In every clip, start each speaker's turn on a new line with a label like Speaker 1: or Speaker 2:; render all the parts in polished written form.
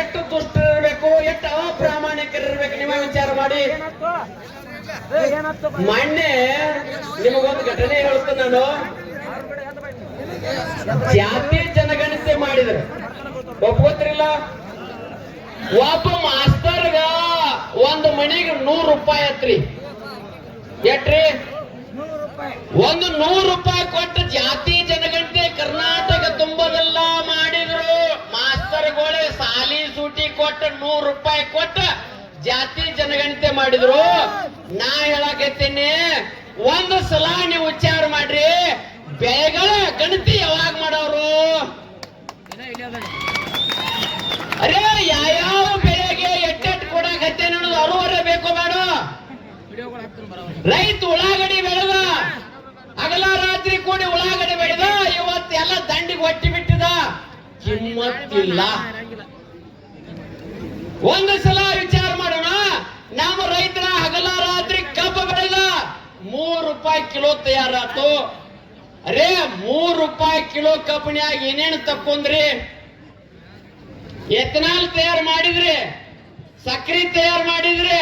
Speaker 1: ಎಷ್ಟು ದುಷ್ಟರಿರ್ಬೇಕು, ಎಷ್ಟು ಅಪ್ರಾಮಾಣಿಕರಿರ್ಬೇಕು ನಿಮ್ಮ ವಿಚಾರ ಮಾಡಿ. ಮೊನ್ನೆ ನಿಮಗೊಂದು ಘಟನೆ ಹೇಳ್ತೇನೆ ನಾನು. ಜಾತಿ ಜನಗಣತಿ ಮಾಡಿದ್ರು, ಒಪ್ಕೋತಿರಿಲ್ಲ? ಒಬ್ಬ ಮಾಸ್ತರ್ಗ ಒಂದು ಮನಿಗೆ 100 ರೂಪಾಯಿ ಹತ್ರಿ. ಎಟ್ರಿ? ಒಂದು 100 ರೂಪಾಯಿ ಕೊಟ್ಟು ಜಾತಿ ಜನಗಣತಿ ಕರ್ನಾಟಕ ತುಂಬದೆಲ್ಲ ಮಾಡಿದ್ರು. ಮಾಸ್ತರ್ಗಳೇ ಸಾಲಿ ಸೂಟಿ ಕೊಟ್ಟು 100 ರೂಪಾಯಿ ಕೊಟ್ಟ ಜಾತಿ ಜನಗಣತಿ ಮಾಡಿದ್ರು. ನಾ ಹೇಳಕತ್ತೀನಿ, ಒಂದು ಸಲ ನೀವು ವಿಚಾರ ಮಾಡ್ರಿ, ಬೆಳೆಗಳ ಗಣತಿ ಯಾವಾಗ ಮಾಡೋರು? ಅರೇ ಯಾವ ಬೆಳೆಗೆ ಎಟ್ಟೆಟ್ಟು ಕೊಡಕತ್ತೆ ಅನ್ನೋದು ಅರುವರೆ ಬೇಕೋ ಬೇಡ? ರೈತ ಉಳ್ಳಾಗಡ್ಡಿ ಬೆಳೆದ, ಹಗಲ ರಾತ್ರಿ ಕೂಡಿ ಉಳ್ಳಾಗಡ್ಡಿ ಬೆಳೆದ, ಇವತ್ತೆಲ್ಲ ದಂಡಿಗೆ ಹೊಟ್ಟಿ ಬಿಟ್ಟಿದ, ಕಿಮ್ಮತ್ತಿಲ್ಲ. ಒಂದು ಸಲ ವಿಚಾರ ಮಾಡೋಣ, ನಮ್ಮ ರೈತರ ಹಗಲ ರಾತ್ರಿ ಕಬ್ಬು ಬೆಳೆದ 3 ರೂಪಾಯಿ ಕಿಲೋ ತಯಾರಾತು. ಅರೇ 3 ರೂಪಾಯಿ ಕಿಲೋ ಕಬ್ಬಿನ್ಯಾಗ ಏನೇನು ತಕ್ಕೊಂಡ್ರಿ? ಎಥನಾಲ್ ತಯಾರು ಮಾಡಿದ್ರಿ, ಸಕ್ರಿ ತಯಾರು ಮಾಡಿದ್ರಿ,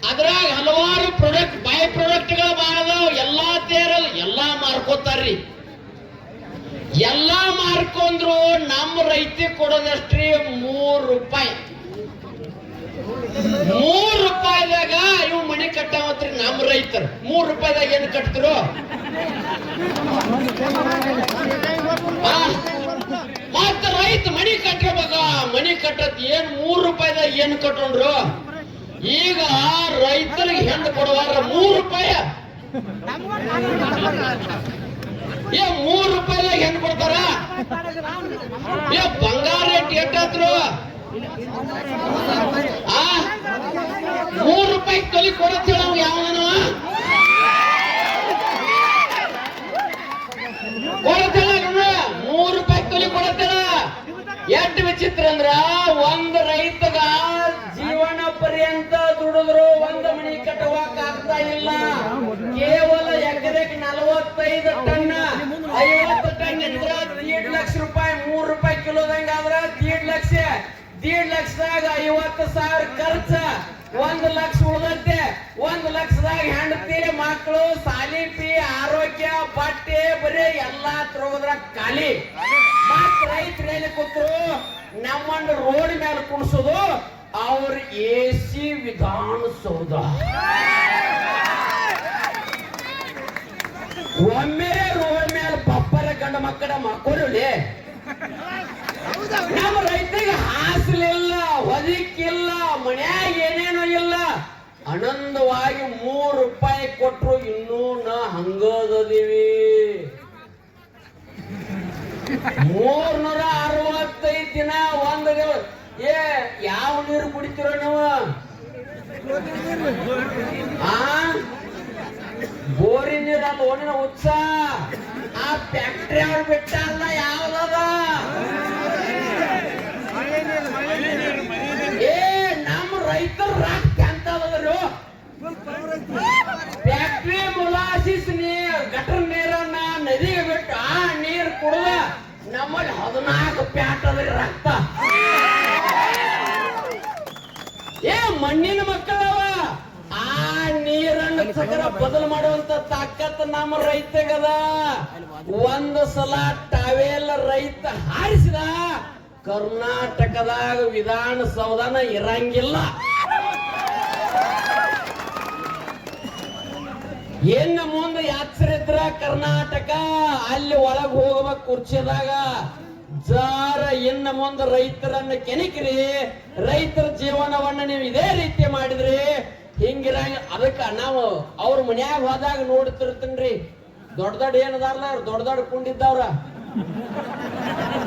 Speaker 1: ಅದ್ರಾಗ ಹಲವಾರು ಪ್ರಾಡಕ್ಟ್ ಬೈ ಪ್ರಾಡಕ್ಟ್ಗಳು ಬಾಳದಾವ್. ಎಲ್ಲಾ ತಯಾರಲ್ಲ, ಎಲ್ಲಾ ಮಾರ್ಕೋತಾರ್ರಿ. ಎಲ್ಲಾ ಮಾರ್ಕೊಂಡ್ರು ನಮ್ಮ ರೈತ ಕೊಡೋದಷ್ಟ್ರಿ 3 ರೂಪಾಯಿ. 3 ರೂಪಾಯಿದಾಗ ಇವು ಮನೆ ಕಟ್ಟಾವತ್ರಿ ನಮ್ಮ ರೈತರು. 3 ರೂಪಾಯಿದಾಗ ಏನು ಕಟ್ತಿರು? ಮತ್ತ ರೈತ ಮನಿ ಕಟ್ಟಬೇಕ, ಮನಿ ಕಟ್ಟತ್ ಏನ್ 3 ರೂಪಾಯಿದಾಗ ಏನು ಕಟ್ಟೊಂಡ್ರು? ಈಗ ರೈತರಿಗೆ ಹೆಂಡ್ ಕೊಡುವಾರ 3 ರೂಪಾಯಿ. 3 ರೂಪಾಯಿದಾಗ ಹೆಂಡ್ ಕೊಡ್ತಾರ? ಬಂಗಾರ ರೇಟ್ ಎಷ್ಟಾದ್ರು? 3 ರೂಪಾಯಿ ತೊಲಿ ಕೊಡತ್ತೇಳ ಯಾವನವ ಕೊಡತ್ತೇಳ? 3 ರೂಪಾಯಿ ತೊಲಿ ಕೊಡತ್ತೇಳ. ಎಷ್ಟು ವಿಚಿತ್ರ ಅಂದ್ರ, ಒಂದ್ ರೈತಗ ಜೀವನ ಪರ್ಯಂತ ದುಡಿದ್ರು ಒಂದು ಮನಿ ಕಟ್ಟುವಕ್ ಆಗ್ತಾ ಇಲ್ಲ. ಕೇವಲ ಎಕರೆಗೆ 45 ಟನ್ 50 ಟನ್ ಇದ್ರ 1.5 ಲಕ್ಷ ರೂಪಾಯಿ. 3 ರೂಪಾಯಿ ಕಿಲೋದಂಗಾದ್ರ 1.5 ಲಕ್ಷ. 1.5 ಲಕ್ಷದಾಗ 50,000 ಖರ್ಚ, 1 ಲಕ್ಷ ಉಳಿದತ್ತೆ. 1 ಲಕ್ಷದಾಗ ಹೆಂಡತಿ ಮಕ್ಕಳು ಸಾಲಿ ಫೀ, ಆರೋಗ್ಯ, ಬಟ್ಟೆ, ಬರೀ ಎಲ್ಲಾ ತರೋದ್ರ ಖಾಲಿ. ಮತ್ ರೈತರಲ್ಲಿ ಕೂತ್ರು ನಮ್ಮನ್ನು ರೋಡ್ ಮೇಲೆ ಕುಣಿಸೋದು ಅವ್ರ AC ವಿಧಾನಸೌಧ. ಒಮ್ಮೆ ರೋಡ್ ಮೇಲೆ ಬಪ್ಪರ ಗಂಡ ಮಕ್ಕಳ ಮಕ್ಕಳು. ನಮ್ಮ ರೈತರಿಗೆ ಹಾಸಲಿಲ್ಲ, ಹೊದಿಕ್ಕಿಲ್ಲ, ಮನ್ಯಾಗ ಏನೇನೋ ಇಲ್ಲ. ಆನಂದವಾಗಿ 3 ರೂಪಾಯಿ ಕೊಟ್ರು ಇನ್ನೂ ನಾ ಹಂಗದೀವಿ. 365 ದಿನ ಒಂದು ಯಾವ ನೀರು ಕುಡಿತೀರೋ ನೀವು? ಬೋರಿ ನೀರು ಅಲ್ಲ, ಓಣಿನ ಉತ್ಸಾಹ. ಆ ಫ್ಯಾಕ್ಟ್ರಿ ಅವ್ರು ಬಿಟ್ಟ ಅಲ್ಲ, ಯಾವ್ದದ? ನಮ್ಮ ರೈತರು ರಾಕ್ ಅಂತಂದ್ರು. ಫ್ಯಾಕ್ಟ್ರಿ ಮುಲಾಸಿಸ್ ನೀರ್, ಗಟರ್ ನೀರನ್ನ ನದಿಗೆ ಬಿಟ್ಟು ಆ ನೀರು ಕುಡಿದ ನಮ್ಮಲ್ಲಿ 14 ಪ್ಯಾಟ್ ಅದ್ರಿ ರಕ್ತ. ಮಣ್ಣಿನ ಮಕ್ಕಳವ. ಆ ನೀರನ್ನು ಸಕರ ಬದಲು ಮಾಡುವಂತ ತಾಕತ್ ನಮ್ಮ ರೈತಗದ. ಒಂದು ಸಲ ಟಾವೆಲ್ ರೈತ ಹಾರಿಸಿದ, ಕರ್ನಾಟಕದಾಗ ವಿಧಾನಸೌಧನ ಇರಂಗಿಲ್ಲ. ಇನ್ನು ಮುಂದೆ ಯಾತ್ರಿದ್ರ ಕರ್ನಾಟಕ ಅಲ್ಲಿ ಒಳಗ್ ಹೋಗ್ಬೇಕು ಕುರ್ಚಿದಾಗ. ಜಾರ ಇನ್ನು ಮುಂದೆ ರೈತರನ್ನ ಕೆಣಕಿರಿ, ರೈತರ ಜೀವನವನ್ನ ನೀವು ಇದೇ ರೀತಿ ಮಾಡಿದ್ರಿ ಹಿಂಗಿರಂಗ. ಅದಕ್ಕ ನಾವು ಅವ್ರ ಮನ್ಯಾಗ ಹೋದಾಗ ನೋಡ್ತಿರ್ತೇನ್ರಿ, ದೊಡ್ಡ ದೊಡ್ಡ ಏನದಾರಲ್ಲ ಅವ್ರು ದೊಡ್ಡ ದೊಡ್ಡ ಕುಂಡಿದ್ದವ್ರ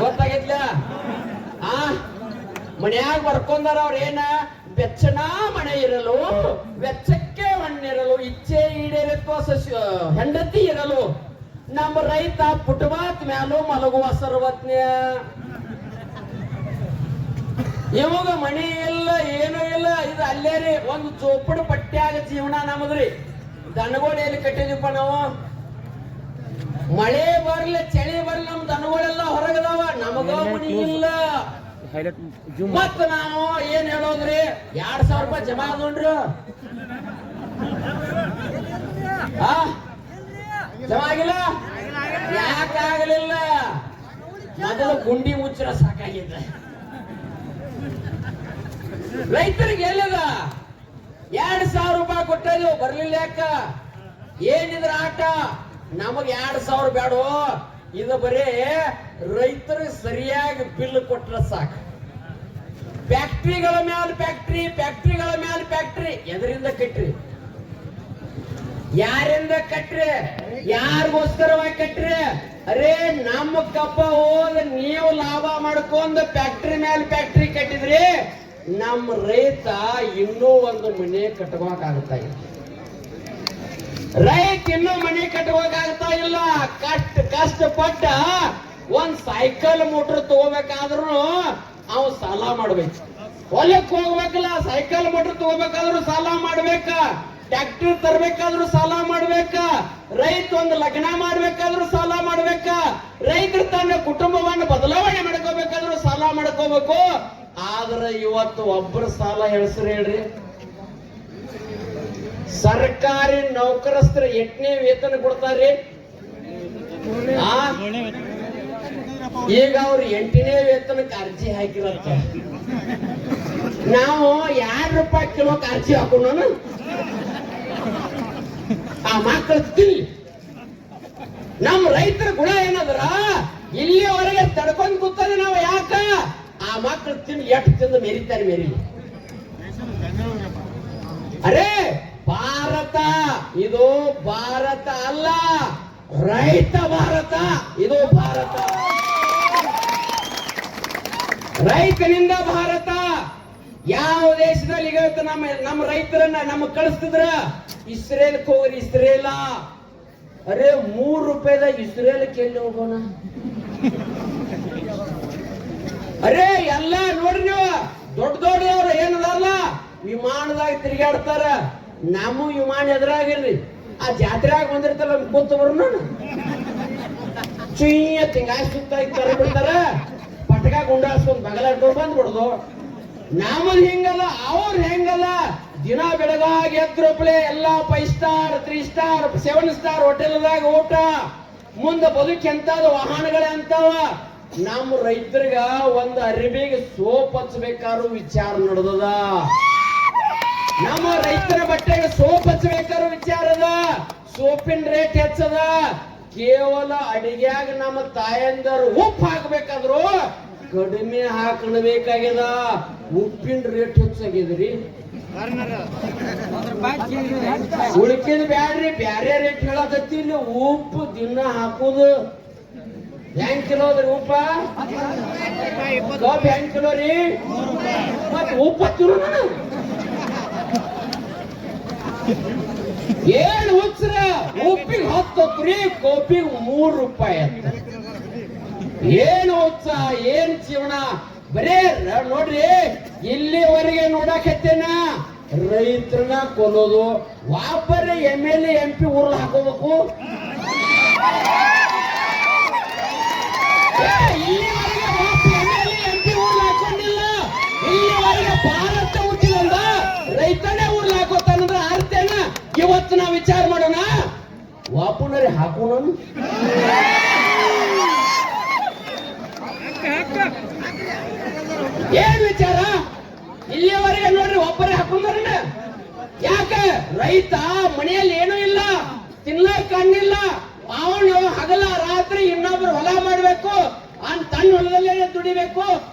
Speaker 1: ಗೊತ್ತಾಗಿತ್ಲ. ಮನ್ಯಾಗ ಬರ್ಕೊಂಡಾರ ಅವ್ರ ಏನ, ಬೆಚ್ಚನ ಮನೆ ಇರಲು, ವೆಚ್ಚಕ್ಕೆ ಮಣ್ಣಿರಲು, ಇಚ್ಛೆ ಈಡೇರಿತ್ವ ಹೆಂಡತಿ ಇರಲು. ನಮ್ಮ ರೈತ ಪುಟಬಾತ್ ಮ್ಯಾಲೂ ಮಲಗುವ ಸರ್ವಜ್ಞ. ಇವಾಗ ಮನೆ ಇಲ್ಲ, ಏನೂ ಇಲ್ಲ. ಇದು ಅಲ್ಲೇ ರೀ, ಒಂದು ಚೋಪಡು ಪಟ್ಟ್ಯಾಗ ಜೀವನ ನಮದ್ರಿ. ದನಗೋಳು ಎಲ್ಲಿ ಕಟ್ಟಿದೀಪ ನಾವು? ಮಳೆ ಬರ್ಲಿ ಚಳಿ ಬರ್ಲಿ ನಮ್ ದನಗಳೆಲ್ಲ ಹೊರಗದಾವ, ನಮಗ ಮನಿ ಇಲ್ಲ. ಮತ್ತ ನಾನು ಏನ್ ಹೇಳೋದ್ರಿ 2000 ರೂಪಾಯಿ ಜಮಾ ಆದೋಣ್ರಿ ಜಮಾ ಆಗಿಲ್ಲ ಯಾಕಾಗಲಿಲ್ಲ ಮೊದಲು ಗುಂಡಿ ಮುಚ್ಚರ ಸಾಕಾಗಿದೆ ರೈತರಿಗೆ ಎಲ್ಲದ 2000 ರೂಪಾಯಿ ಕೊಟ್ಟರು ಬರ್ಲಿಲ್ಲ ಯಾಕ ಏನಿದ್ರ ಆಟ ನಮಗ್ 2000 ಬೇಡ ಇದು ಬರೀ ರೈತರಿಗೆ ಸರಿಯಾಗಿ ಬಿಲ್ ಕೊಟ್ರ ಸಾಕು ಫ್ಯಾಕ್ಟ್ರಿಗಳ ಮ್ಯಾಲ ಫ್ಯಾಕ್ಟ್ರಿಗಳ ಮ್ಯಾಲ ಫ್ಯಾಕ್ಟ್ರಿ ಎದರಿಂದ ಕಟ್ರಿ ಯಾರಿಂದ ಕಟ್ರಿ ಯಾರಿಗೋಸ್ಕರವಾಗಿ ಕಟ್ರಿ ಅರೇ ನಮ್ಮ ಕಪ್ಪ ಹೋದ ನೀವು ಲಾಭ ಮಾಡ್ಕೊಂಡ್ ಫ್ಯಾಕ್ಟ್ರಿ ಮ್ಯಾಲ ಫ್ಯಾಕ್ಟ್ರಿ ಕಟ್ಟಿದ್ರಿ ನಮ್ಮ ರೈತ ಇನ್ನೂ ಒಂದು ಮನೆ ಕಟ್ಕೋಕಾಗ್ತಾ ಇಲ್ಲ ರೈತ ಇನ್ನೂ ಮನೆ ಕಟ್ಕೋಕಾಗ್ತಾ ಇಲ್ಲ ಕಷ್ಟಪಟ್ಟ ಒಂದ್ ಸೈಕಲ್ ಮೋಟರ್ ತಗೋಬೇಕಾದ್ರೂ ಅವ್ ಸಾಲ ಮಾಡ್ಬೇಕು ಹೊಲಕ್ ಹೋಗ್ಬೇಕಲ್ಲ ಸೈಕಲ್ ಮೋಟರ್ ತಗೋಬೇಕಾದ್ರೂ ಸಾಲ ಮಾಡ್ಬೇಕ ಟ್ರ್ಯಾಕ್ಟರ್ ತರಬೇಕಾದ್ರೂ ಸಾಲ ಮಾಡ್ಬೇಕ ರೈತ ಒಂದು ಲಗ್ನ ಮಾಡ್ಬೇಕಾದ್ರೂ ಸಾಲ ಮಾಡ್ಬೇಕ ರೈತರು ತನ್ನ ಕುಟುಂಬವನ್ನು ಬದಲಾವಣೆ ಮಾಡ್ಕೋಬೇಕಾದ್ರೂ ಸಾಲ ಮಾಡ್ಕೋಬೇಕು ಆದ್ರೆ ಇವತ್ತು ಒಬ್ಬರ ಸಾಲ ಹೆಸರು ಹೇಳ್ರಿ ಸರ್ಕಾರಿ ನೌಕರಸ್ಥರು 8ನೇ ವೇತನ ಕೊಡ್ತಾರ್ರಿ ಈಗ ಅವ್ರು 8ನೇ ವೇತನಕ್ಕೆ ಅರ್ಜಿ ಹಾಕಿರತ್ತ ನಾವು 2 ರೂಪಾಯಿ ಕಿಲೋಕ್ಕೆ ಅರ್ಜಿ ಹಾಕೋಣ ಆ ಮಕ್ಕಳು ತಿಳಿ ನಮ್ಮ ರೈತರ ಗುಣ ಏನಂದ್ರ ಇಲ್ಲಿವರೆಗೆ ತಡ್ಕೊಂಡ್ ಕೂತದೆ ನಾವು ಯಾಕ ಆ ಮಕ್ಕಳು ತಿಂದು ಎಷ್ಟು ತಿಂದು ಮೆರಿತಾರೆ ಮೆರಿಲಿ ಅರೇ ಭಾರತ ಇದು ಭಾರತ ಅಲ್ಲ ರೈತ ಭಾರತ ಇದು ಭಾರತ ರೈತನಿಂದ ಭಾರತ ಯಾವ ದೇಶದಲ್ಲಿ ಈಗ ನಮ್ಮ ರೈತರನ್ನ ನಮ್ಮ ಕಳಿಸ್ತಿದ್ರ ಇಸ್ರೇಲ್ಗೆ ಹೋಗ್ರಿ ಇಸ್ರೇಲ ಅರೇ 3 ರೂಪಾಯಿದಾಗ ಇಸ್ರೇಲ್ಗೆ ಎಲ್ಲಿ ಹೋಗೋಣ ಅರೇ ಎಲ್ಲ ನೋಡ್ರಿ ನೀವು ದೊಡ್ಡವ್ರು ಏನದಲ್ಲ ವಿಮಾನದಾಗ ತಿರುಗಾಡ್ತಾರ ನಮ್ಮ ವಿಮಾನ ಎದುರಾಗಿರ್ರಿ ಆ ಜಾತ್ರೆಯಾಗ ಬಂದಿರ್ತಾರ ಕೂತ ಬರೋಣ ಚುಯ್ಯ ತಿಂಗಾಯಿ ಸುತ್ತ ಬಿಡ್ತಾರ ಪಟಕ ಗುಂಡಾಸ್ಕೊಂಡ್ ಬಗಲಾಡ್ಕೊಂಡು ಬಂದ್ಬಿಡ್ದು ನಮ್ಮದ್ ಹಿಂಗಲ್ಲ ಅವ್ರ ಹೆಂಗಲ್ಲ ದಿನ ಬೆಳಗಾಗಿ ಎದ್ರೊಪ್ಲೆ ಎಲ್ಲಾ 5 ಸ್ಟಾರ್ 3 ಸ್ಟಾರ್ 7 ಸ್ಟಾರ್ ಹೋಟೆಲ್ದಾಗ ಊಟ ಮುಂದೆ ಬದುಕಿ ಎಂತಾದ ವಾಹನಗಳೇ ಅಂತಾವ ನಮ್ಮ ರೈತರಿಗ ಒಂದು ಅರಿಬಿಗೆ ಸೋಪ್ ಹಚ್ಚಬೇಕಾದ್ರು ವಿಚಾರ ನಡೆದದ ನಮ್ಮ ರೈತರ ಬಟ್ಟೆಗೆ ಸೋಪ್ ಹಚ್ಚಬೇಕಾದ್ರು ವಿಚಾರದ ಸೋಪಿನ ರೇಟ್ ಹೆಚ್ಚದ ಕೇವಲ ಅಡಿಗೆಯಾಗ ನಮ್ಮ ತಾಯಂದರು ಉಪ್ಪು ಹಾಕಬೇಕಾದ್ರು ಕಡಿಮೆ ಹಾಕಬೇಕಾಗ್ಯದ ಉಪ್ಪಿನ ರೇಟ್ ಹೆಚ್ಚಾಗಿದ್ರಿ ಉಳಿಕಿದ ಬ್ಯಾಡ್ರಿ ಬ್ಯಾರೆ ರೇಟ್ ಹೇಳಕತ್ತಿ ಇಲ್ಲಿ ಉಪ್ಪು ದಿನ ಹಾಕುದು ಹೆಂಗ್ ಕಿಲೋ ಅದ್ರಿ ಉಪ್ಪ ಕಬ್ಬ್ ಹೆಂಗ್ ಕಿಲೋ ರೀ ಮತ್ ಉಪ್ಪು ಹತ್ತಿರು ಏನ್ ಹುಚ್ಚ್ರ ಉಪ್ಪಿಗೆ 10 ರೀ ಕೋಪಿಗೆ 3 ರೂಪಾಯಿ ಅಂತ ಏನು ಹುಚ್ಚ ಏನ್ ಜೀವನ ಬರೇ ನೋಡ್ರಿ ಇಲ್ಲಿವರೆಗೆ ನೋಡಕತ್ತೇನ ರೈತರನ್ನ ಕೊಲ್ಲೋದು ಒಬ್ಬರೇ MLA MP ಊರ್ಲ್ ಹಾಕೋಬೇಕು ಇಲ್ಲಿವರೆಗೆ MLA MP ಊರ್ಲ್ ಹಾಕೊಂಡಿಲ್ಲ ಇಲ್ಲಿವರೆಗೆ ಭಾರತ ಹುಟ್ಟಿಲ್ಲ ರೈತನೇ ಊರ್ಲ್ ಹಾಕೋತಾನಂದ್ರ ಅರ್ಥೇನ ಇವತ್ತು ನಾವು ವಿಚಾರ ಮಾಡೋಣ ವಾಪುನರಿ ಹಾಕೋಣ ಏನ್ ವಿಚಾರ ಇಲ್ಲಿಯವರೆಗೆ ನೋಡ್ರಿ ಒಬ್ಬರೇ ಹಾಕೊಂಡ್ರ ಯಾಕ ರೈತ ಮನೆಯಲ್ಲಿ ಏನೂ ಇಲ್ಲ ತಿನ್ಲಕ್ ಕಣ್ಣಿಲ್ಲ ಅವನು ಹಗಲ ರಾತ್ರಿ ಇನ್ನೊಬ್ರು ಹೊಲ ಮಾಡ್ಬೇಕು ತನ್ನ ಹೊಲದಲ್ಲೇ ದುಡಿಬೇಕು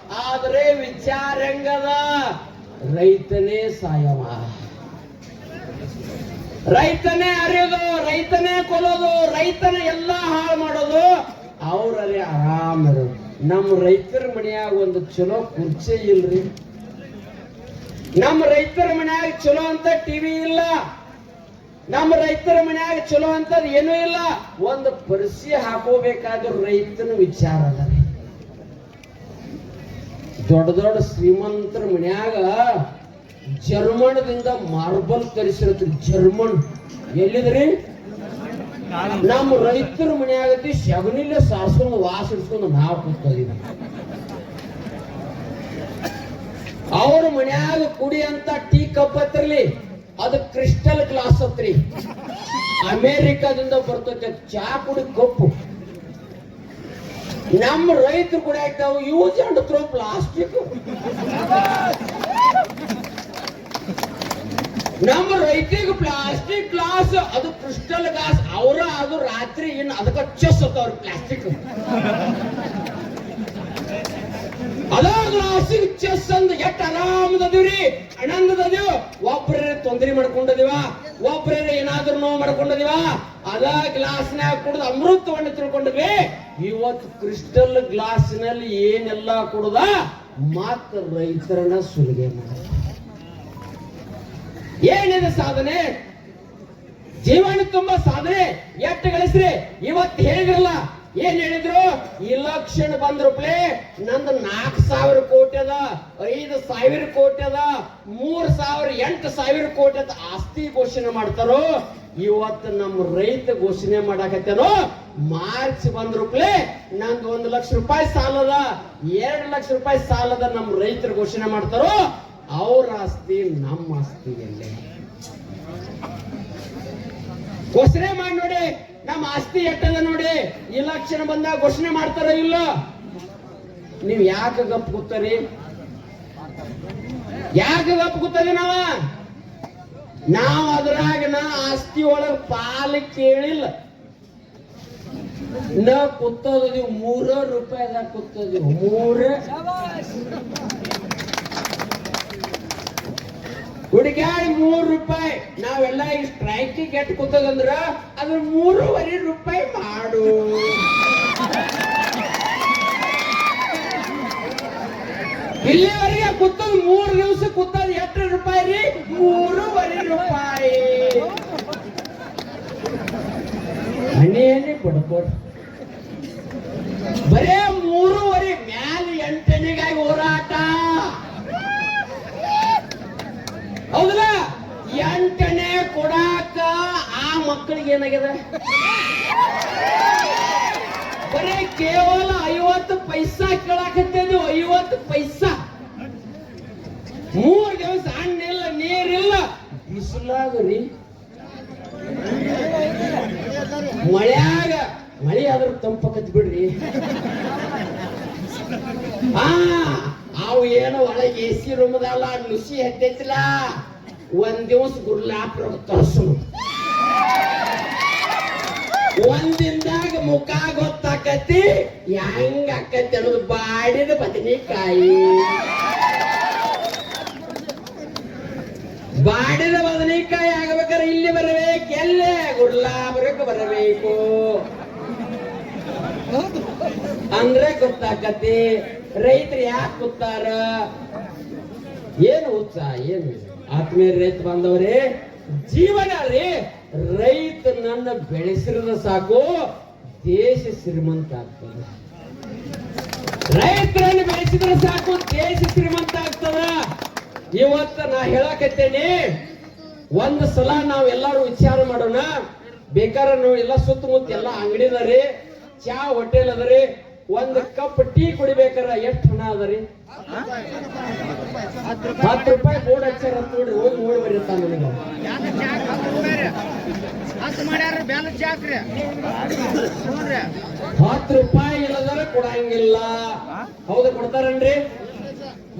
Speaker 1: ಆದ್ರೆ ವಿಚಾರ ಹೆಂಗದ ರೈತನೇ ಸಾಯವ ರೈತನೇ ಅರಿಯೋದು ರೈತನೇ ಕೊಲ್ಲೋದು ರೈತನ ಎಲ್ಲಾ ಹಾಳು ಮಾಡೋದು ಅವ್ರಲ್ಲಿ ಆರಾಮ ಇರೋದು ನಮ್ಮ ರೈತರ ಮನೆಯಾಗ ಒಂದು ಚಲೋ ಕುರ್ಚಿ ಇಲ್ರಿ ನಮ್ಮ ರೈತರ ಮನ್ಯಾಗ ಚಲೋ ಅಂತ ಟಿವಿ ಇಲ್ಲ ನಮ್ಮ ರೈತರ ಮನ್ಯಾಗ ಚಲೋ ಅಂತ ಏನೂ ಇಲ್ಲ ಒಂದು ಪರಿಸಿ ಹಾಕೋಬೇಕಾದ್ರೂ ರೈತನ ವಿಚಾರ ಅದ ದೊಡ್ಡ ಶ್ರೀಮಂತರ ಮನ್ಯಾಗ ಜರ್ಮನ್ದಿಂದ ಮಾರ್ಬಲ್ ತರಿಸಿರತ್ರಿ ಜರ್ಮನ್ ಎಲ್ಲಿದ್ರಿ ನಮ್ಮ ರೈತರ ಮನೆಯಾಗತಿ ಶಗನಿಲೆ ಸಾರ್ಸ್ಕೊಂಡು ವಾಸ ಇಡ್ಸ್ಕೊಂಡು ನಾವು ಕೂತಿದ್ವಿ ಅವ್ರ ಮನ್ಯಾಗ ಕುಡಿ ಅಂತ ಟೀ ಕಪ್ ಹತ್ರಲಿ ಅದು ಕ್ರಿಸ್ಟಲ್ ಗ್ಲಾಸ್ ಹತ್ರಿ. ಅಮೇರಿಕಾದಿಂದ ಬರ್ತೈತೆ ಚಾ ಕುಡಿ ಕಪ್ಪು. ನಮ್ಮ ರೈತರು ಕೂಡ ಆಗ್ತಾವ ಯೂಸ್ ಅಂಡ್ ಥ್ರೋ ಪ್ಲಾಸ್ಟಿಕ್. ನಮ್ಮ ರೈತಿಗೆ ಪ್ಲಾಸ್ಟಿಕ್ ಗ್ಲಾಸ್ ಅದು ಕ್ರಿಸ್ಟಲ್ ಗ್ಲಾಸ್ ಅವರ ಅದು ರಾತ್ರಿ ಇನ್ನು ಅದಕ್ಕೆ ಚೆಸ್ ಅವ್ರ ಪ್ಲಾಸ್ಟಿಕ್ ಅದ ಗ್ಲಾಸಿಗೆ ಚೆಸ್ ಅಂದ್ ಎಷ್ಟ್ ಆರಾಮದೀವ್ರಿ, ಆನಂದದೀವ್. ಒಬ್ರೇ ತೊಂದರೆ ಮಾಡ್ಕೊಂಡದಿವ, ಒಬ್ರೇ ಏನಾದ್ರೂ ನೋವು ಮಾಡ್ಕೊಂಡದಿವ, ಅದ ಗ್ಲಾಸ್ನ್ಯಾಗ ಕುಡ್ದು ಅಮೃತವನ್ನು ತಿಳ್ಕೊಂಡ್ವಿ. ಇವತ್ತು ಕ್ರಿಸ್ಟಲ್ ಗ್ಲಾಸ್ನಲ್ಲಿ ಏನೆಲ್ಲ ಕುಡ್ದ ಮಾತ್ರ ರೈತರನ್ನ ಸುಲಿಗೆ ಮಾಡ. ಏನಿದೆ ಸಾಧನೆ? ಜೀವನ ತುಂಬಾ ಸಾಧನೆ ಎಷ್ಟು ಗಳಿಸ್ರಿ. ಇವತ್ತು ಹೇಳಿದ್ರಲ್ಲ, ಏನ್ ಹೇಳಿದ್ರು? ಇಲೆಕ್ಷನ್ ಬಂದ್ರಪ್ಲೆ ನಂದು 4,000 ಕೋಟಿ ಅದ, 5,000 ಕೋಟಿ ಅದ, 3,000 8,000 ಕೋಟಿ ಅದ ಆಸ್ತಿ ಘೋಷಣೆ ಮಾಡ್ತಾರೋ. ಇವತ್ತು ನಮ್ಮ ರೈತ ಘೋಷಣೆ ಮಾಡಾಕತ್ತೇನೋ, ಮಾರ್ಚ್ ಬಂದ್ರಪ್ಲೆ ನಂದು 1 ಲಕ್ಷ ರೂಪಾಯಿ ಸಾಲದ, 2 ಲಕ್ಷ ರೂಪಾಯಿ ಸಾಲದ ನಮ್ಮ ರೈತರು ಘೋಷಣೆ ಮಾಡ್ತಾರೋ. ಅವ್ರ ಆಸ್ತಿ ನಮ್ಮ ಆಸ್ತಿ ಎಲ್ಲೇ ಘೋಷಣೆ ಮಾಡಿ ನೋಡಿ. ನಮ್ಮ ಆಸ್ತಿ ಎಟ್ಟದ ನೋಡಿ. ಇಲೆಕ್ಷನ್ ಬಂದಾಗ ಘೋಷಣೆ ಮಾಡ್ತಾರ ಇಲ್ಲ? ನೀವ್ ಯಾಕೆ ಗಪ್ ಕೂತಾರಿ? ಯಾಕೆ ಗಪ್ ಕೂತದಿ? ನಾವ್ ಅದ್ರಾಗ ಆಸ್ತಿ ಒಳಗ ಪಾಲು ಕೇಳಿಲ್ಲ. ನ ಕೂತದೀವಿ ₹3 ರೂಪಾಯಿದಾಗ ಕೂತದೀವಿ. 3 ಹುಡುಗಾಡಿ ₹3. ನಾವೆಲ್ಲ ಈ ಸ್ಟ್ರೈಕಿಗೆ ಎಟ್ಟು ಕೂತದಂದ್ರ ಅದ್ರ ₹3.5 ಮಾಡು. ಇಲ್ಲಿವರೆಗೆ ಕೂತದ್ 3 ದಿವಸ ಕೂತದ್ ಎಷ್ಟು ರೂಪಾಯಿ ರೀ? ₹3.5. ಹಣ್ಣಿ ಕೊಡ್ಕೊಡ್ ಬರೇ 3.5 ಮ್ಯಾಲ 8ಗಾಗಿ ಹೋರಾಟ. ಹೌದಲ್ಲ? 8ನೇ ಕೊಡಾಕ ಆ ಮಕ್ಕಳಿಗೆ ಏನಾಗ್ಯದ? ಬರೀ ಕೇವಲ 50 ಪೈಸಾ ಕೇಳಾಕತ್ತೇನು. 50 ಪೈಸಾ. 3 ದಿವಸ ಹಣ್ಣಿಲ್ಲ, ನೀರಿಲ್ಲ, ಬಿಸಿಲಾಗ್ರಿ. ಮಳ್ಯಾಗ ಮಳಿ ಆದ್ರೂ ತಂಪಕತ್ ಬಿಡ್ರಿ. ಅವು ಏನೋ ಒಳಗೆ AC ರೂಮದಲ್ಲ ನುಸಿ ಹತ್ತೈತಿಲ್ಲ. 1 ದಿವಸ ಗುರ್ಲಾಪುರ ತರ್ಸು. 1 ದಿನದಾಗ ಮುಖ ಗೊತ್ತಾಕತಿ ಹೆಂಗ ಆಕತಿ ಅನ್ನೋದು. ಬಾಡಿದ ಬದನೆಕಾಯಿ, ಬಾಡಿದ ಬದನೆಕಾಯಿ ಆಗಬೇಕಾದ್ರೆ ಇಲ್ಲಿ ಬರಬೇಕು. ಎಲ್ಲೇ ಗುರ್ಲಾಪುರಕ್ಕೆ ಬರಬೇಕು ಅಂದ್ರೆ ಗೊತ್ತಾಕತಿ ರೈತರು ಯಾಕೆ ಕೂತಾರ. ಏನು ಉತ್ಸಾಹ, ಏನು ಆತ್ಮೀಯ ರೈತ ಬಾಂಧವರೇ, ಜೀವನ ರೀ. ರೈತನನ್ನ ಬೆಳೆಸಿರದ ಸಾಕು ದೇಶ ಶ್ರೀಮಂತ ಆಗ್ತದೆ. ರೈತರನ್ನು ಬೆಳೆಸಿದ್ರೆ ಸಾಕು ದೇಶ ಶ್ರೀಮಂತ ಆಗ್ತದ. ಇವತ್ತು ನಾ ಹೇಳಕತ್ತೇನೆ, ಒಂದು ಸಲ ನಾವೆಲ್ಲರೂ ವಿಚಾರ ಮಾಡೋಣ. ಬೇಕಾದ್ರೆ ನಾವು ಎಲ್ಲ ಸುತ್ತಮುತ್ತ ಎಲ್ಲ ಅಂಗಡಿ ಅದಾರಿ, ಚಾ ಹೋಟೆಲ್ ಅದರಿ. 1 ಕಪ್ ಟೀ ಕುಡಿಬೇಕಾರ ಎಷ್ಟು ಹಣ ಅದರಿ? ₹10 ಬೋರ್ಡ್ ಹಚ್ಚಾರ ನೋಡ್ರಿ, ಹೋಗಿ ನೋಡಿ ಬರೀತಾ ನನಗೆ. ₹10 ಇಲ್ಲದಾರ ಕೊಡಂಗಿಲ್ಲ. ಹೌದು, ಕೊಡ್ತಾರನ್ರಿ?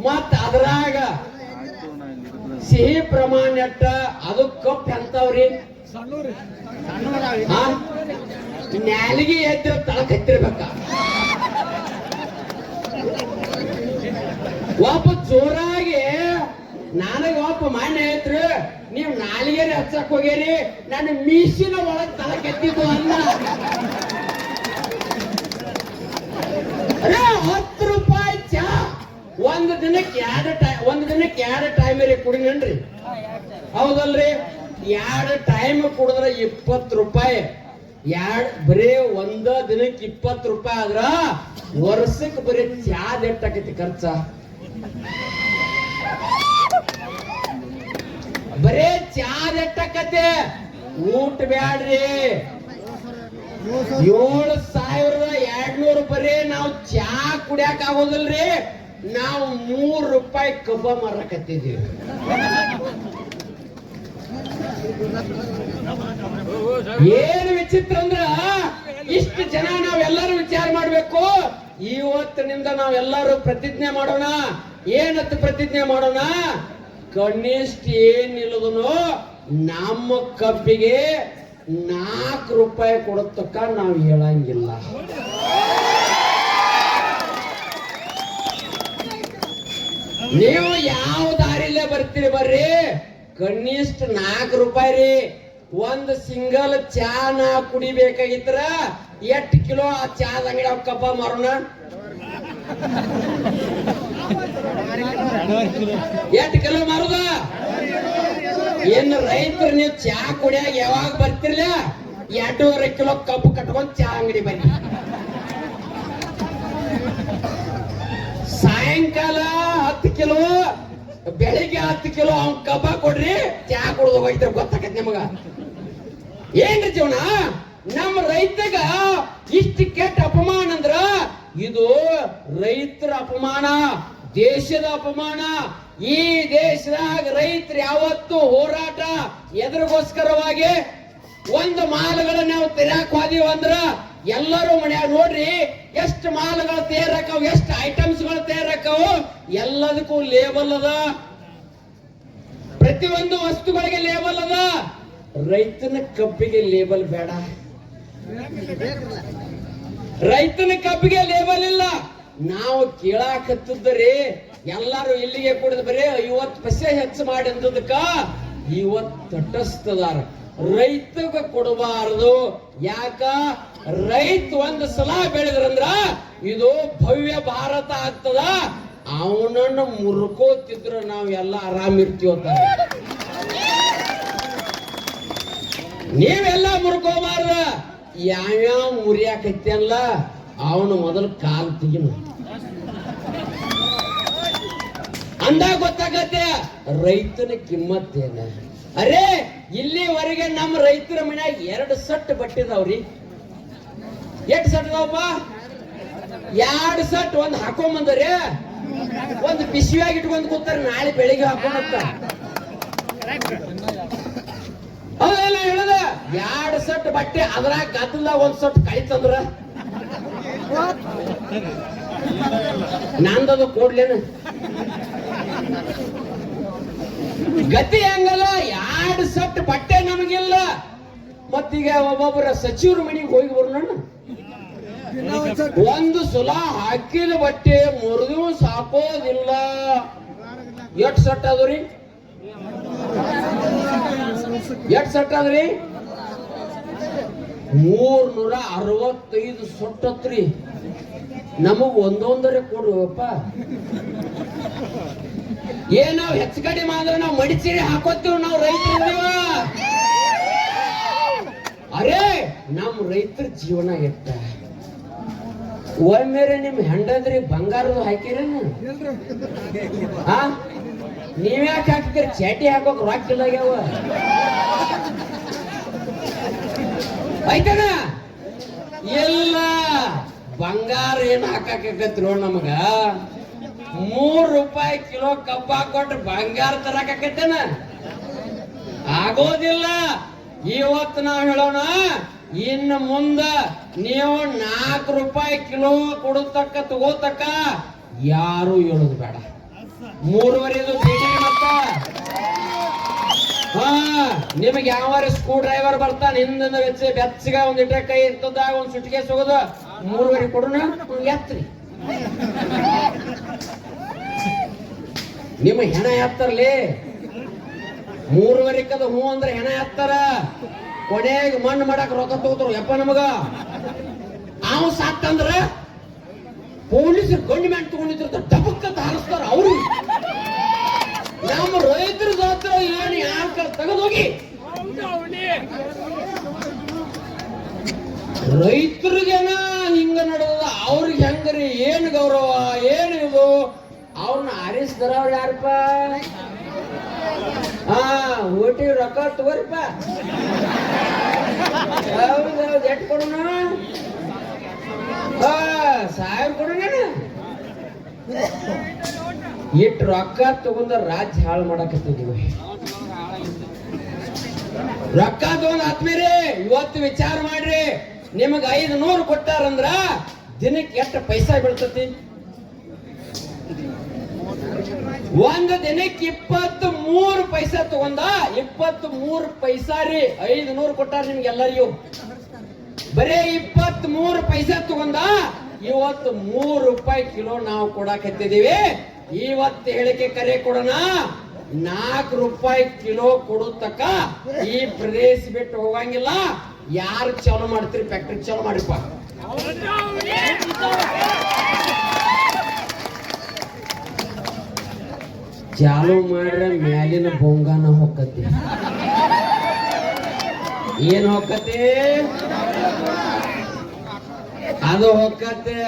Speaker 1: ಮತ್ತ ಅದ್ರಾಗ ಸಿಹಿ ಪ್ರಮಾಣ ಎಟ್ಟ, ಅದು ಕಪ್ ಎಂತವ್ರಿ? ನ್ಯಾಲಿಗೆ ಎದ್ರ ತಳಕ್ ಹತ್ತಿರ್ಬೇಕ. ಒಬ್ಬ ಜೋರಾಗಿ ನನಗ ಒಬ್ಬ ಮಾನ್ಯ ಐತ್ರಿ, ನೀವ್ ನಾಲಿಗೆ ಹಚ್ಚಕ್ ಹೋಗ್ಯಾರಿ, ನನ್ನ ಮೀಸಿನ ಒಳಗ್ ತಳಕ್ ಎತ್ತಿದ್ದು ಅಲ್ಲ. ₹10 ಚಾ ಒಂದು ದಿನಕ್ಕೆ 2 ಟೈಮ್ ರೀ ಕುಡಿನನ್ರಿ. ಹೌದಲ್ರಿ? 2 ಟೈಮ್ ಕುಡಿದ್ರ ₹20. ಬರೀ 1 ದಿನಕ್ಕೆ ₹20 ಆದ್ರ ವರ್ಷಕ್ಕೆ ಬರೀ ಚಾದ ಎಷ್ಟಾಕೈತಿ ಖರ್ಚ? ಬರೇ ಚಾದ ಎಷ್ಟಾಕತಿ? ಊಟ ಬ್ಯಾಡ್ರಿ. 7,200 ಬರೀ ನಾವು ಚಾ ಕುಡಿಯಾಕ ಆಗೋದಿಲ್ರಿ. ನಾವು 3 ರೂಪಾಯಿ ಕಬ್ಬ ಮಾರಕತ್ತಿದ್ದೀವಿ. ಏನು ವಿಚಿತ್ರ ಅಂದ್ರ ಇಷ್ಟು ಜನ ನಾವೆಲ್ಲರೂ ವಿಚಾರ ಮಾಡ್ಬೇಕು. ಇವತ್ತಿನಿಂದ ನಾವೆಲ್ಲರೂ ಪ್ರತಿಜ್ಞೆ ಮಾಡೋಣ. ಏನತ್ತು ಪ್ರತಿಜ್ಞೆ ಮಾಡೋಣ? ಕನಿಷ್ಠ ಏನಿಲ್ಲದನು ನಮ್ಮ ಕಬ್ಬಿಗೆ 4 ರೂಪಾಯಿ ಕೊಡತಕ್ಕ ನಾವು ಹೇಳಂಗಿಲ್ಲ. ನೀವು ಯಾವ ದಾರಿಲೇ ಬರ್ತೀರಿ ಬರ್ರಿ, ಕನಿಷ್ಠ 4 ರೂಪಾಯಿ ರೀ. ಒಂದು ಸಿಂಗಲ್ ಚಾ ನಾ ಕುಡಿಬೇಕಾಗಿದ್ರ 8 ಕಿಲೋ ಆ ಚಾದ ಅಂಗಡಿ ಕಬ್ಬ ಮಾರೋಣ. 8 ಕಿಲೋ ಮಾರುದ. ಏನು ರೈತರು ನೀವು ಚಾ ಕುಡಿಯಾಗ ಯಾವಾಗ ಬರ್ತಿರ್ಲ 2.5 ಕಿಲೋ ಕಬ್ಬು ಕಟ್ಕೊಂಡ್ ಚಾ ಅಂಗಡಿ ಬನ್ನಿ. ಸಾಯಂಕಾಲ 10 ಕಿಲೋ, ಬೆಳಿಗ್ಗೆ 10 ಕಿಲೋ ಅವ್ನ್ ಕಬ್ಬ ಕೊಡ್ರಿ, ಚಾ ಕುಡ್ದು ಹೋಯ್ತಾರ. ಗೊತ್ತಾಗತ್ ನಿಮಗ ಏನ್ರಿ ಜೀವನ? ನಮ್ಮ ರೈತಗ ಇಷ್ಟು ಕೆಟ್ಟ ಅಪಮಾನ ಅಂದ್ರ ಇದು ರೈತರ ಅಪಮಾನ, ದೇಶದ ಅಪಮಾನ. ಈ ದೇಶದಾಗ ರೈತರು ಯಾವತ್ತು ಹೋರಾಟ ಎದುರಿಗೋಸ್ಕರವಾಗಿ ಒಂದು ಮಾಲುಗಳನ್ನ ನಾವು ತೆರೆಯಾಕ ಹೋದೀವಿ ಅಂದ್ರ ಎಲ್ಲರೂ ಮನ್ಯಾಗ ನೋಡ್ರಿ ಎಷ್ಟು ಮಾಲುಗಳು ತಯಾರಾಕವು, ಎಷ್ಟು ಐಟಮ್ಸ್ಗಳು ತಯಾರಾಕವು. ಎಲ್ಲದಕ್ಕೂ ಲೇಬಲ್ ಅದ, ಪ್ರತಿಯೊಂದು ವಸ್ತುಗಳಿಗೆ ಲೇಬಲ್ ಅದ. ರೈತನ ಕಬ್ಬಿಗೆ ಲೇಬಲ್ ಬೇಡ, ರೈತನ ಕಬ್ಬಿಗೆ ಲೇಬಲ್ ಇಲ್ಲ. ನಾವು ಕೇಳಾಕತ್ತಿದ್ದರಿ ಎಲ್ಲಾರು ಇಲ್ಲಿಗೆ ಕೂಡಿದ ಬರೀ 50% ಹೆಚ್ಚು ಮಾಡಿ ಅಂದದಕ್ಕ ಇವತ್ತು ತಟಸ್ಥದಾರ. ರೈತಗ ಕೊಡಬಾರದು. ಯಾಕ? ರೈತ ಒಂದು ಸಲ ಬೆಳೆದ್ರಂದ್ರ ಇದು ಭವ್ಯ ಭಾರತ ಆಗ್ತದ. ಅವನನ್ನು ಮುರ್ಕೋತಿದ್ರು ನಾವ್ ಎಲ್ಲ ಆರಾಮಿರ್ತೀವಂತ. ನೀವೆಲ್ಲ ಮುರ್ಕೋಬಾರ್ದ. ಯಾವ್ಯಾವ ಮುರಿಯಾಕೈತಲ್ಲ ಅವನು ಮೊದಲು ಕಾಲ್ ತೆಗಿನ ಅಂದಾಗ ಗೊತ್ತಾಗತ್ತೆ ರೈತನ ಕಿಮ್ಮತ್ತೇನ. ಅರೇ ಇಲ್ಲಿವರೆಗೆ ನಮ್ಮ ರೈತರ ಮನ್ಯಾಗ 2 ಸೆಟ್ ಬಟ್ಟಿದಾವ್ರಿ. ಎಷ್ಟು ಸೆಟ್ ಅದಾವಪ್ಪ? 2 ಸೆಟ್. ಒಂದ್ ಹಾಕೊಂಬಂದ್ರಿ, ಒಂದು ಬಿಸಿಯಾಗಿ ಇಟ್ಕೊಂಡ್ ಕೂತಾರ, ನಾಳೆ ಬೆಳಿಗ್ಗೆ ಹಾಕೊಂಡ. ಅವೆಲ್ಲ ಹೇಳದ 2 ಸೆಟ್ ಬಟ್ಟೆ, ಅದ್ರಾಗ ಗದ್ದಲ 1 ಸೆಟ್ ಕಳಿತಂದ್ರ ನಂದದು ಕೊಡ್ಲೇನು? ಗತಿ ಹಂಗಲ್ಲ. 2 ಸೆಟ್ ಬಟ್ಟೆ ನಮಗಿಲ್ಲ. ಮತ್ತೀಗ ಒಬ್ಬೊಬ್ಬರ ಸಚಿವರ ಮನೆಗೆ ಹೋಗಿ ಬರೋಣ. ಒಂದು ಸಲ ಹಾಕಿದ ಬಟ್ಟೆ ಮುರಿದು ಸಾಕೋದಿಲ್ಲ. ಎಷ್ಟು ಸೆಟ್ ಅದ್ರಿ? 365 ಸೊಟ್ಟತ್ರಿ. ನಮಗ್ ಒಂದೊಂದರೆ ಕೊಡುವಪ್ಪ. ನಾವ್ ಹೆಚ್ಚು ಕಡಿಮೆ ಮಾಡಿದ್ರೆ ನಾವು ಮಡಿಚೇರಿ ಹಾಕೋತೀವಿ. ನಾವು ರೈತರು. ಅರೇ ನಮ್ ರೈತರ ಜೀವನ ಎಟ್ಟ. ಒಮ್ಮೆರೆ ನಿಮ್ ಹೆಂಡಂದ್ರಿ ಬಂಗಾರದ ಹಾಕಿರೇನು? ನೀವ್ಯಾಕೆ ಹಾಕ್ತೀರಿ? ಚೇಟಿ ಹಾಕೋಕ್ ರೊಕ್ಕಿಲ್ಲ ಆಗ್ಯಾವ. ಆಯ್ತಣ್ಣ ಎಲ್ಲ ಬಂಗಾರ ಏನ್ ಹಾಕಕತ್ರಿ ನಮಗ? 3 ರೂಪಾಯಿ ಕಿಲೋ ಕಬ್ಬ ಹಾಕೊಟ್ರೆ ಬಂಗಾರ ತರಕತ್ತೇನ? ಆಗೋದಿಲ್ಲ. ಇವತ್ತು ನಾವ್ ಹೇಳೋಣ, ಇನ್ನು ಮುಂದ ನೀವು 4 ರೂಪಾಯಿ ಕಿಲೋ ಕೊಡತಕ್ಕ ತಗೋತಕ್ಕ ಯಾರು ಹೇಳುದು ಬೇಡ. 3.5 ಬೇಡಿಗೆ ಮತ್ತ ನಿಮಗೆ ಯಾವಾರ ಸ್ಕ್ರೂ ಡ್ರೈವರ್ ಬರ್ತಾನೆ ಹಿಂದಿಂದ ಬೆಚ್ಚಗ ಒಂದಿಟ್ಟ ಕೈ ಇರ್ತದಾಗ ಒಂದ್ ಸುಟ್ಟಿಗೆ ಹೋಗೋದು 3.5 ಕೊಡೋಣ ಎತ್ರಿ. ನಿಮ್ಮ ಹೆಣ ಎತ್ತರ್ಲಿ. 3.5 ಕದ ಹೂ ಅಂದ್ರೆ ಹೆಣ ಎತ್ತಾರ. ಕೊನೆಗೆ ಮಣ್ಣು ಮಾಡಕ್ ರೊಕ್ಕ ತಗೋತಾರ. ಯಪ್ಪ ನಮಗ ಅವ್ ಸಾತ್ತಂದ್ರ ಪೊಲೀಸರು ಗಂಡಿಮೆಂಟ್ ತಗೊಂಡಿರ್ತಾರ, ಡಬಕ್ಕಂತ ಹಾರಿಸ್ತಾರ. ಅವ್ರು ನಮ್ಮ ರೈತರ ಜಾತ್ರ ಏನು ಯಾಕ ತೆಗೆದೋಗಿ ರೈತರಿಗೇನ ಹಿಂಗ ನಡೆದ ಅವ್ರಿಗೆ ಹೆಂಗ್ರಿ? ಏನು ಗೌರವ, ಏನು ಇದು? ಅವ್ರನ್ನ ಆರಿಸ್ತಾರ. ಅವ್ರು ಯಾರಪ್ಪ? ಓಟಿ ರೊಕ್ಕ ತಗೋರಿಪ್ಪ. ಹೌದೌದು. ಎಟ್ ಕೊಡೋಣ? 1000 ಕೊಡೋಣ. ಇಟ್ಟು ರೊಕ್ಕ ತಗೊಂಡ ರಾಜ್ಯ ಹಾಳು ಮಾಡಕತ್ತಿದ್ವಿ. ರೊಕ್ಕ ತಗೊಂಡ್ ಆತ್ಮೇರಿ ಇವತ್ತು ವಿಚಾರ ಮಾಡ್ರಿ, ನಿಮಗ 500 ಕೊಟ್ಟಾರಂದ್ರ ದಿನಕ್ಕೆ ಎಷ್ಟು ಪೈಸಾ ಬೀಳ್ತತಿ? ಒಂದು ದಿನಕ್ಕೆ 23 ಪೈಸಾ ತಗೊಂಡ 23 ಪೈಸಾ ರೀ. 500 ಕೊಟ್ಟಾರ ನಿಮ್ಗೆಲ್ಲರಿಗೂ, ಬರೇ 23 ಪೈಸಾ ತಗೊಂಡ ಇವತ್ತು 3 ರೂಪಾಯಿ ಕಿಲೋ ನಾವು ಕೊಡಾಕತ್ತಿದೀವಿ. ಇವತ್ತು ಹೇಳಿಕೆ ಕರೆ ಕೊಡೋಣ, 4 ರೂಪಾಯಿ ಕಿಲೋ ಕೊಡೋತಕ್ಕ ಈ ಪ್ರದೇಶ ಬಿಟ್ಟು ಹೋಗಂಗಿಲ್ಲ. ಯಾರು ಚಾಲು ಮಾಡ್ತೀರಿ ಫ್ಯಾಕ್ಟ್ರಿ ಚಾಲು ಮಾಡಿಪ್ಪ. ಚಾಲು ಮಾಡ್ರೆ ಮ್ಯಾಲಿನ ಬೊಂಗಾನ ಹೊಕ್ಕತಿ. ಏನ್ ಹೊಕ್ಕತಿ? ಅದು ಹೊಕ್ಕತ್ತೆ.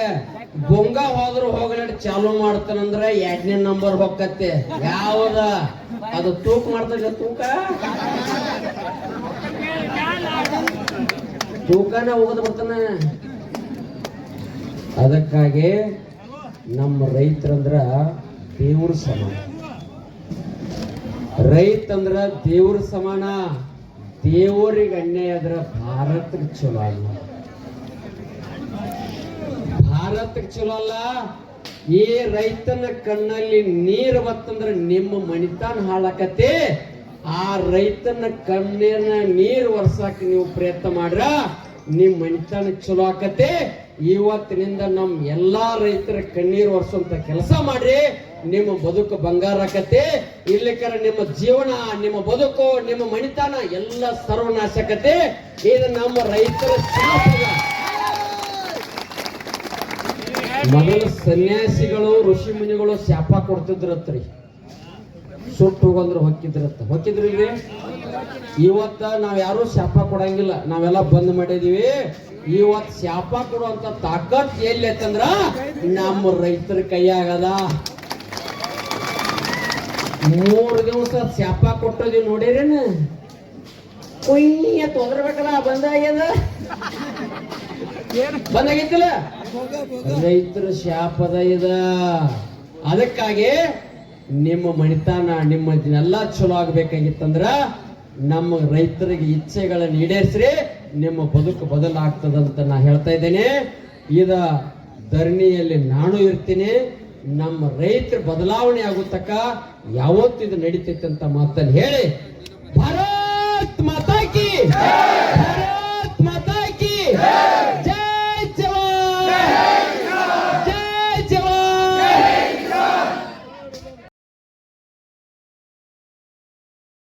Speaker 1: ಬೊಂಗ ಹೋದ್ರು ಹೋಗಲೇ ಚಾಲು ಮಾಡ್ತಾನಂದ್ರ 2ನೇ ನಂಬರ್ ಹೊಕ್ಕತ್ತೆ. ಯಾವ್ದ? ಅದು ತೂಕ ಮಾಡ್ತದ. ತೂಕನ ಹೋಗದ್ ಬರ್ತಾನ. ಅದಕ್ಕಾಗಿ ನಮ್ಮ ರೈತರಂದ್ರ ದೇವ್ರ ಸಮಾನ. ರೈತಂದ್ರ ದೇವ್ರ ಸಮಾನ. ದೇವರಿಗೆ ಅನ್ಯಾಯ ಆದ್ರ ಭಾರತಕ್ಕೆ ಚಲೋ ಅಲ್ಲ. ಭಾರತಕ್ಕೆ ಚಲೋ ಅಲ್ಲ. ಈ ರೈತನ ಕಣ್ಣಲ್ಲಿ ನೀರು ಬತ್ತಂದ್ರ ನಿಮ್ಮ ಮಣಿತಾನ ಹಾಳಾಕತಿ. ಆ ರೈತನ ಕಣ್ಣಿನ ನೀರು ವರ್ಷಕ್ಕೆ ನೀವು ಪ್ರಯತ್ನ ಮಾಡ್ರ ನಿಮ್ ಮಣಿತಾನ ಚಲೋ ಆಕತಿ. ಇವತ್ತಿನಿಂದ ನಮ್ ಎಲ್ಲಾ ರೈತರ ಕಣ್ಣೀರು ಒರೆಸುವಂತ ಕೆಲಸ ಮಾಡ್ರಿ. ನಿಮ್ಮ ಬದುಕು ಬಂಗಾರ ಆಕತಿ. ಇರ್ಲಿಕ್ಕರ ನಿಮ್ಮ ಜೀವನ, ನಿಮ್ಮ ಬದುಕು, ನಿಮ್ಮ ಮಣಿತಾನ ಎಲ್ಲ ಸರ್ವನಾಶಕತೆ. ಇದು ನಮ್ಮ ರೈತರ ಶಾಸ್ತ್ರ. ಮೊದಲು ಸನ್ಯಾಸಿಗಳು ಋಷಿ ಮುನಿಗಳು ಶಾಪ ಕೊಡ್ತಿದ್ರತ್ರಿ. ಸುಟ್ಟು ಹೋಗಂದ್ರು ಹೊಕ್ಕಿದ್ರಿಲ್ರಿ. ಇವತ್ತ ನಾವ್ ಯಾರು ಶಾಪ ಕೊಡಂಗಿಲ್ಲ, ನಾವೆಲ್ಲ ಬಂದ್ ಮಾಡಿದೀವಿ. ಇವತ್ ಶಾಪ ಕೊಡುವಂತ ತಾಕತ್ ಎಲ್ಲಿ ಐತಂದ್ರ ನಮ್ಮ ರೈತರ ಕೈಯಾಗದ. 3 ದಿವಸ ಶಾಪ ಕೊಟ್ಟದಿ ನೋಡಿರೇನ? ಕುಯ್ಯ ತೊಂದ್ರಬೇಕಲ್ಲ, ಬಂದಾಗಿತ್ತಿಲ್ಲ. ರೈತರ ಶಾಪದ ಇದ. ಅದಕ್ಕಾಗಿ ನಿಮ್ಮ ಮಣಿತಾನ ನಿಮ್ಮನ್ನೆಲ್ಲ ಚಲೋ ಆಗ್ಬೇಕಾಗಿತ್ತಂದ್ರ ನಮ್ಮ ರೈತರಿಗೆ ಇಚ್ಛೆಗಳನ್ನು ಈಡೇರಿಸ್ರಿ. ನಿಮ್ಮ ಬದುಕು ಬದಲಾಗ್ತದಂತ ನಾ ಹೇಳ್ತಾ ಇದ್ದೇನೆ. ಇದ ಧರಣಿಯಲ್ಲಿ ನಾನು ಇರ್ತೀನಿ. ನಮ್ಮ ರೈತರ ಬದಲಾವಣೆ ಆಗುತ್ತಕ್ಕ ಯಾವತ್ತಿದು ನಡೀತೈತೆ ಅಂತ ಮಾತನ್ನು ಹೇಳಿ ಭಾರತ್ ಮಾತಾ ಕಿ